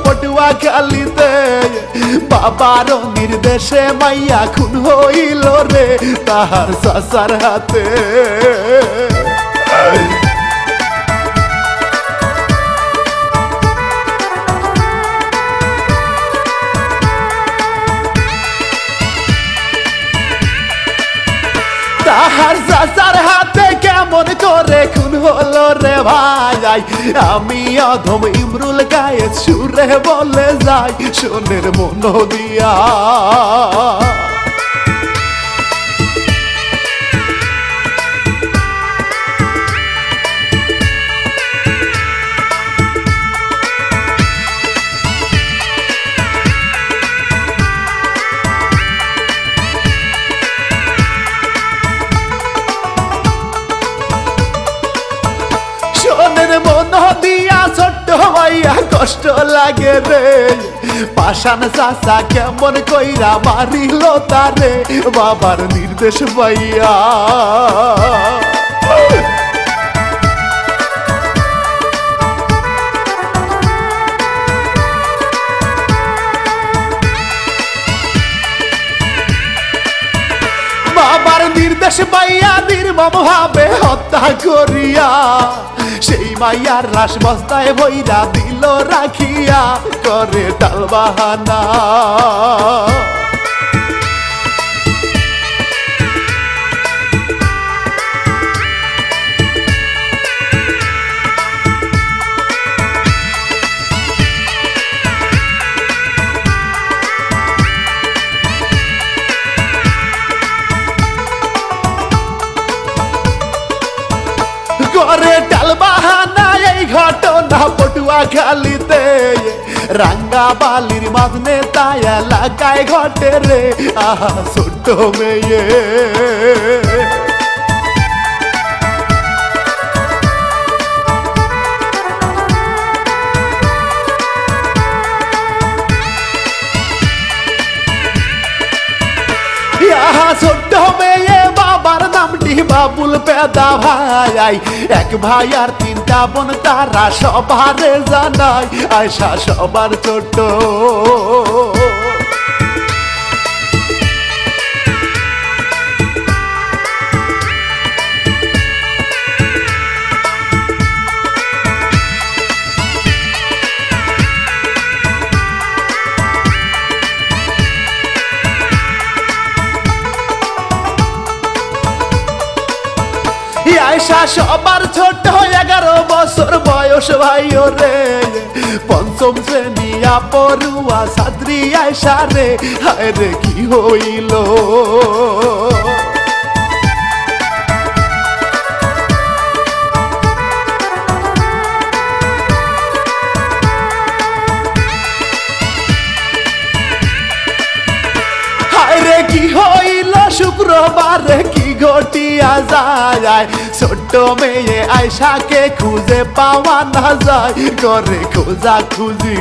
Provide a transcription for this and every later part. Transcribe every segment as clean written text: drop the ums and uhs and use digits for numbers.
পটুয়া খালিতে বাবার নির্দেশে মাইয়া খুন হইল রে তাহার চাচার হাতে তাহার চাচার হাতে কেমন করে খুন হলো রে ভাই আমি অধম ইমরুল গায়ে সুরে বলে যাই সোনের মন দিয়া সোনের মন দিয়া ছোট্ট ভাইয়া কষ্ট লাগে রে পাশান চাচা কেমন কইরা মারিল তারে বাবার নির্দেশ পাইয়া বাবার নির্দেশ পাইয়া নির্মম ভাবে হত্যা করিয়া সেই মাইয়ার লাশ বস্তায় ভইরা দিল রাখিয়া করে টাল বাহানা করে টাল বাহানা এই ঘটনা পটুয়া খালিতে রাঙ্গা বালির মাঝনে তাই এলাকায় ঘটে রে আহা ছোট্ট মেয়ে ছোট্ট মেয়ে বাবার নামটি বাবুল পেদা ভাই এক ভাই আর তিনটা বোন তারা সবারে জানাই আয়সা সবার ছোট আয়সা সবার ছোট 11 বছর বয়স ভাই রে পঞ্চম শ্রেণী পড়ুয়া ছাত্রী আয়সা রে হায় রে কি হইল হায় রে কি হইল শুক্রবারে কি ঘটিয়া যায় ছোট্ট মেয়ে আয়সাকে খুঁজে পাওয়া না যায় করে খোঁজা খুঁজি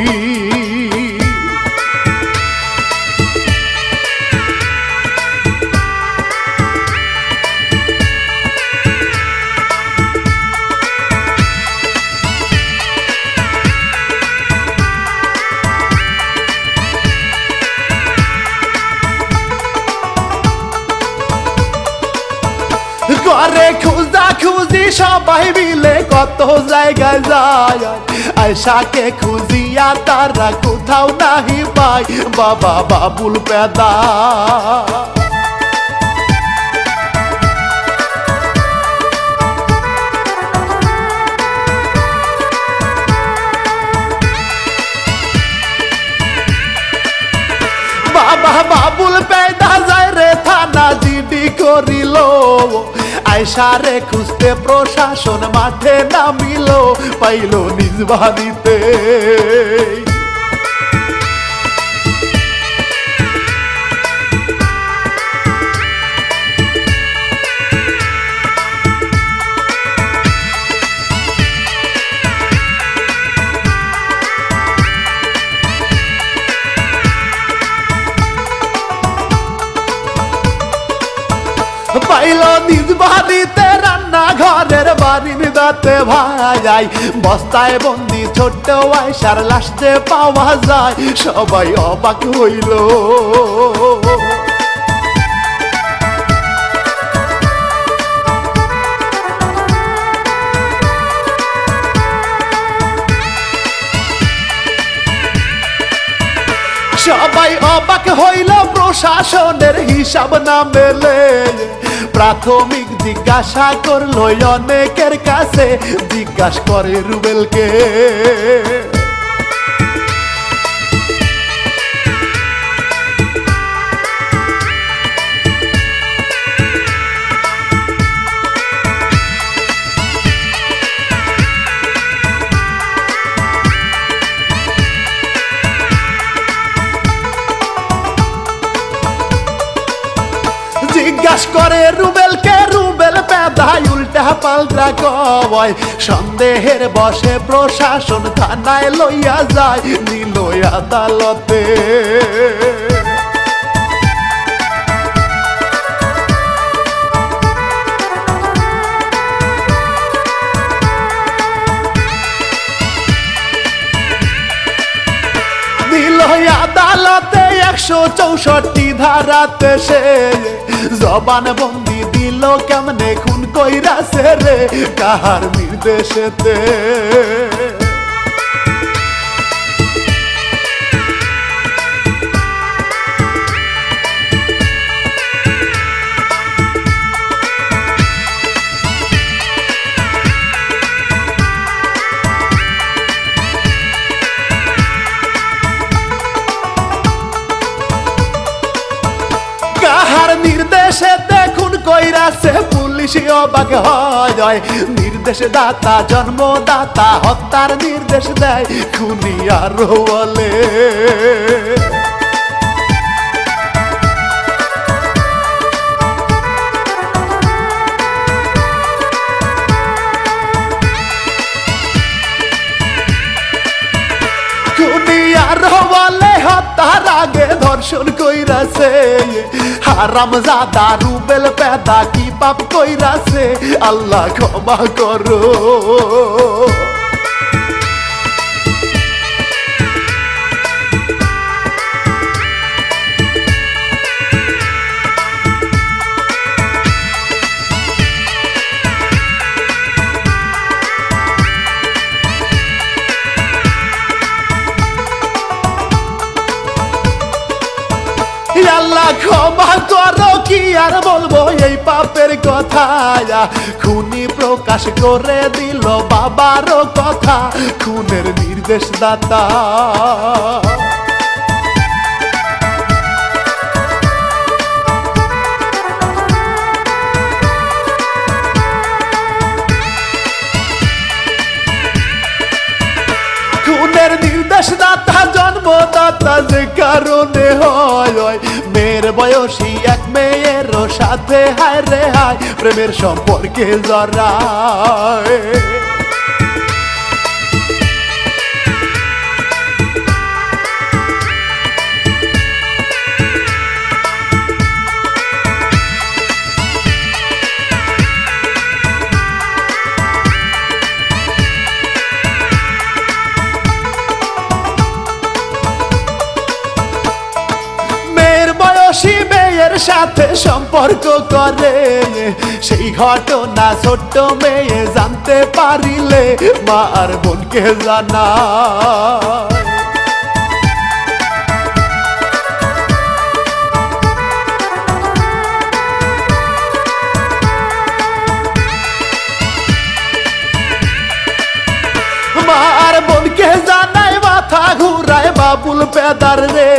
করে খুঁজা খুঁজি সবাই মিলে কত জায়গায় যায় আয়সাকে খুঁজিয়া তারা কোথাও নাহি পায় বাবা বাবুল পেদা বাবা বাবুল পেদা যায় রে থানা জিডি করিল আয়সারে খুঁজতে প্রশাসন মাঠে নামিল পাইল নিজ বাড়িতে পাইল নিজ বাড়িতে রান্না না ঘরের বাড়ির দাঁতে ভাই বস্তায় বন্দি ছোট্ট আয়সার লাশ যে পাওয়া যায় সবাই অবাক হইল সবাই অবাক হইল প্রশাসনের হিসাব না মেলে প্রাথমিক জিজ্ঞাসা করলো অনেকের কাছে জিজ্ঞাসা করে রুবেলকে জিজ্ঞাসা করে রুবেলকে রুবেল পেদায় উল্টা পাল্টা কয় সন্দেহের বসে প্রশাসন থানায় লইয়া যায় নিল আদালতে দিল আদালতে 164 ধারাতে সে জবান বন্দি দিল কেমনে খুন কইরাছে রে কাহার নির্দেশেতে কাহার নির্দেশে দেখুন কইরাছে পুলিশ অবাক হয় নির্দেশ দাতা জন্মদাতা হত্যার নির্দেশ দেয় খুনি আরো বলে খুনি আরো বলে হত্যার আগে ধর্ষণ কইরাছে হারামজাদা রুবেল পেদা কি পাপ কইরাছে আল্লাহ ক্ষমা করো আল্লাহ ক্ষমা করো কি আর বলবো এই পাপের কথা খুনি প্রকাশ করে দিল বাবারও কথা খুনের নির্দেশ দাতা খুনের নির্দেশ দাতা জন্মদাতা যে কারণে হয় মেয়ের বয়সী এক মেয়ের সাথে হায় রে হায় প্রেমের সম্পর্কে জড়ায় মেয়ের সাথে সম্পর্ক করে সেই ঘটনা ছোট্ট মেয়ে জানতে পারিলে মা আর বোনকে জানায় মার বোনকে জানায় মাথা ঘুরায় বাবুল পেদার রে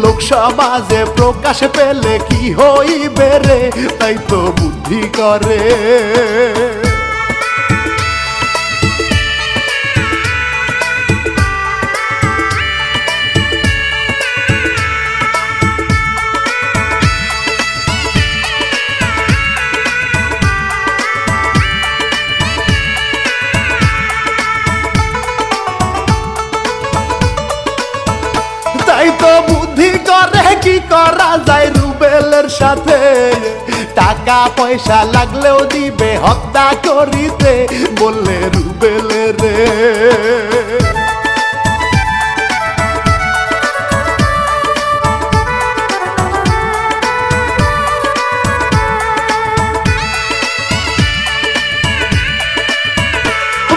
লোক সমাজে প্রকাশ পেলে কি হইবে রে তাই তো বুদ্ধি করে তাই তো বুদ্ধি করে কি করা যায় রুবেলের সাথে টাকা পয়সা লাগলেও দিবে হত্যা করিতে বললে রুবেলে রে।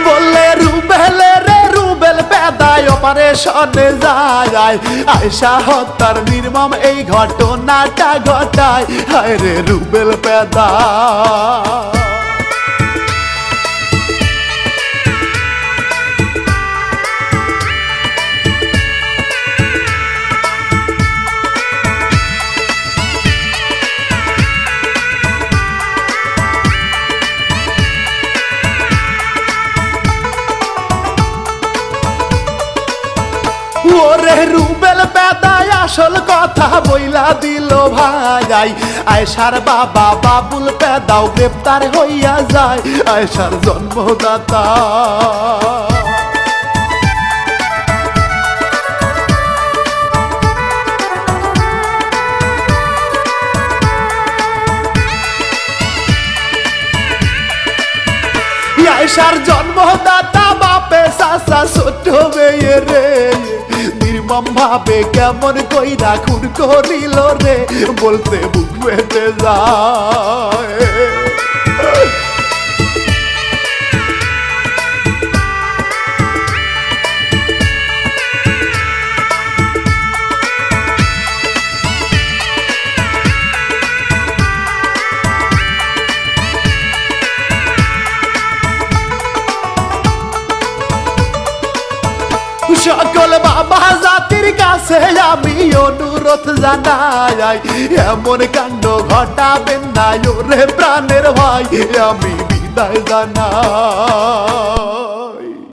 বললে রুবেলে রে রুবেল পেদায় অপারেশনে যায় আয়শা হত্যার নির্মম এই ঘটনাটা ঘটায় হায় রে রুবেল পেদা। ওরে রুবেল পেদায় আসল কথা বইলা দিল ভাই আয়শার বাবা বাবুল পেদাও গ্রেপ্তার হইয়া যায় আয়শার জন্মদাতা। আয়শার জন্মদাতা বাপে চাচা ছোট মেয়ে রে নির্মম ভাবে কেমন কইরা খুন করিল রে বলতে বুক ফেটে যায়। সকল বাবা জাতির কাছে আমি অনুরোধ জানাই এমন কাণ্ড ঘটাবেন না ওরে প্রাণের ভাই আমি বিদায় জানাই।